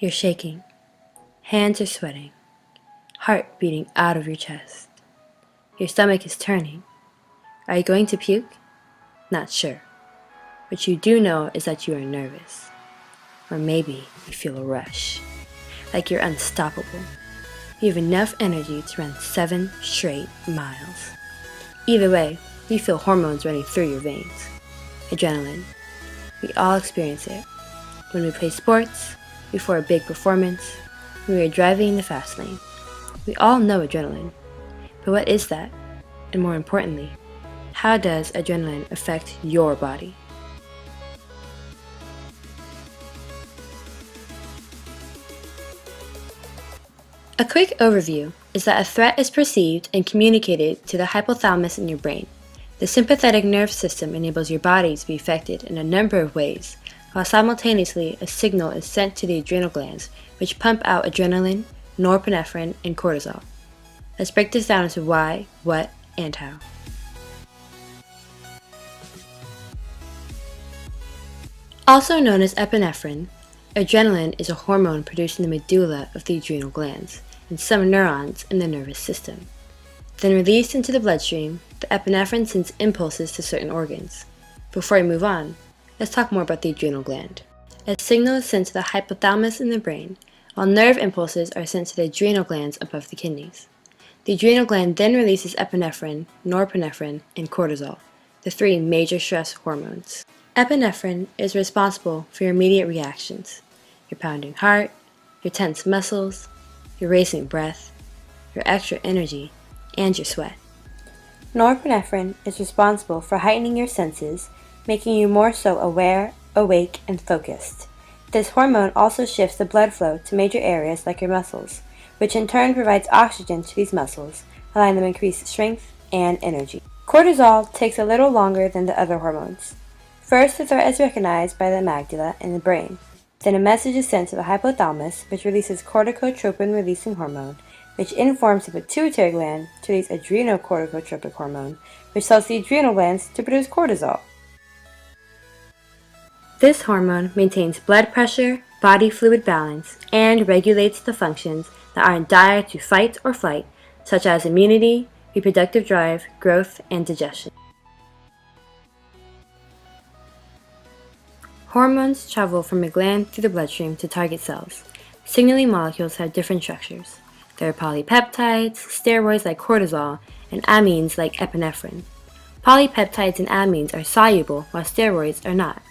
You're shaking. Hands are sweating. Heart beating out of your chest. Your stomach is turning. Are you going to puke? Not sure. What you do know is that you are nervous. Or maybe you feel a rush. Like you're unstoppable. You have enough energy to run 7 straight miles. Either way, you feel hormones running through your veins. Adrenaline. We all experience it. When we play sports, before a big performance, when we are driving in the fast lane. We all know adrenaline. But what is that? And more importantly, how does adrenaline affect your body? A quick overview is that a threat is perceived and communicated to the hypothalamus in your brain. The sympathetic nerve system enables your body to be affected in a number of ways, while simultaneously a signal is sent to the adrenal glands, which pump out adrenaline, norepinephrine, and cortisol. Let's break this down into why, what, and how. Also known as epinephrine, adrenaline is a hormone produced in the medulla of the adrenal glands and some neurons in the nervous system. Then released into the bloodstream, the epinephrine sends impulses to certain organs. Before we move on, let's talk more about the adrenal gland. A signal is sent to the hypothalamus in the brain, while nerve impulses are sent to the adrenal glands above the kidneys. The adrenal gland then releases epinephrine, norepinephrine, and cortisol, the 3 major stress hormones. Epinephrine is responsible for your immediate reactions, your pounding heart, your tense muscles, your racing breath, your extra energy, and your sweat. Norepinephrine is responsible for heightening your senses, making you more so aware, awake, and focused. This hormone also shifts the blood flow to major areas like your muscles, which in turn provides oxygen to these muscles, allowing them increased strength and energy. Cortisol takes a little longer than the other hormones. First, the threat is recognized by the amygdala in the brain. Then a message is sent to the hypothalamus, which releases corticotropin-releasing hormone, which informs the pituitary gland to release adrenocorticotropic hormone, which tells the adrenal glands to produce cortisol. This hormone maintains blood pressure, body fluid balance, and regulates the functions that are in dire to fight or flight, such as immunity, reproductive drive, growth, and digestion. Hormones travel from a gland through the bloodstream to target cells. Signaling molecules have different structures. There are polypeptides, steroids like cortisol, and amines like epinephrine. Polypeptides and amines are soluble, while steroids are not.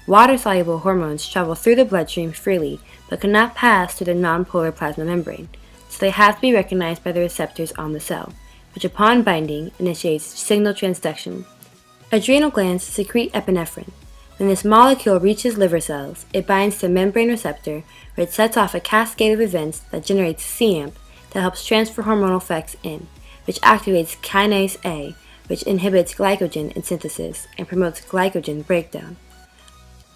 Water-soluble hormones travel through the bloodstream freely, but cannot pass through the nonpolar plasma membrane, so they have to be recognized by the receptors on the cell, which upon binding initiates signal transduction. Adrenal glands secrete epinephrine. When this molecule reaches liver cells, it binds to a membrane receptor, where it sets off a cascade of events that generates cAMP that helps transfer hormonal effects in, which activates kinase A, which inhibits glycogen in synthesis and promotes glycogen breakdown.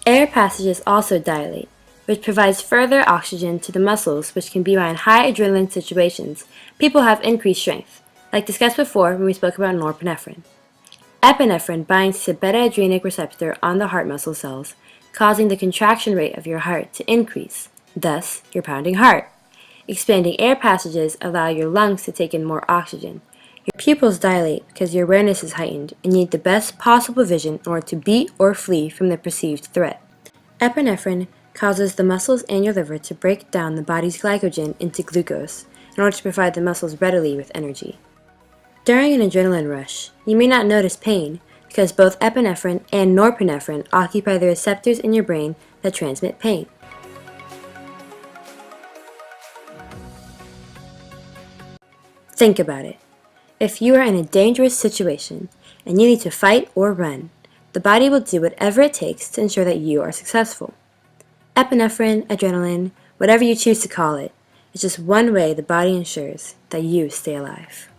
Air passages also dilate, which provides further oxygen to the muscles, which can be why in high adrenaline situations, people have increased strength, like discussed before when we spoke about norepinephrine. Epinephrine binds to beta-adrenic receptor on the heart muscle cells, causing the contraction rate of your heart to increase, thus your pounding heart. Expanding air passages allow your lungs to take in more oxygen. Your pupils dilate because your awareness is heightened and you need the best possible vision in order to beat or flee from the perceived threat. Epinephrine causes the muscles and your liver to break down the body's glycogen into glucose in order to provide the muscles readily with energy. During an adrenaline rush, you may not notice pain because both epinephrine and norepinephrine occupy the receptors in your brain that transmit pain. Think about it. If you are in a dangerous situation and you need to fight or run, the body will do whatever it takes to ensure that you are successful. Epinephrine, adrenaline, whatever you choose to call it, is just one way the body ensures that you stay alive.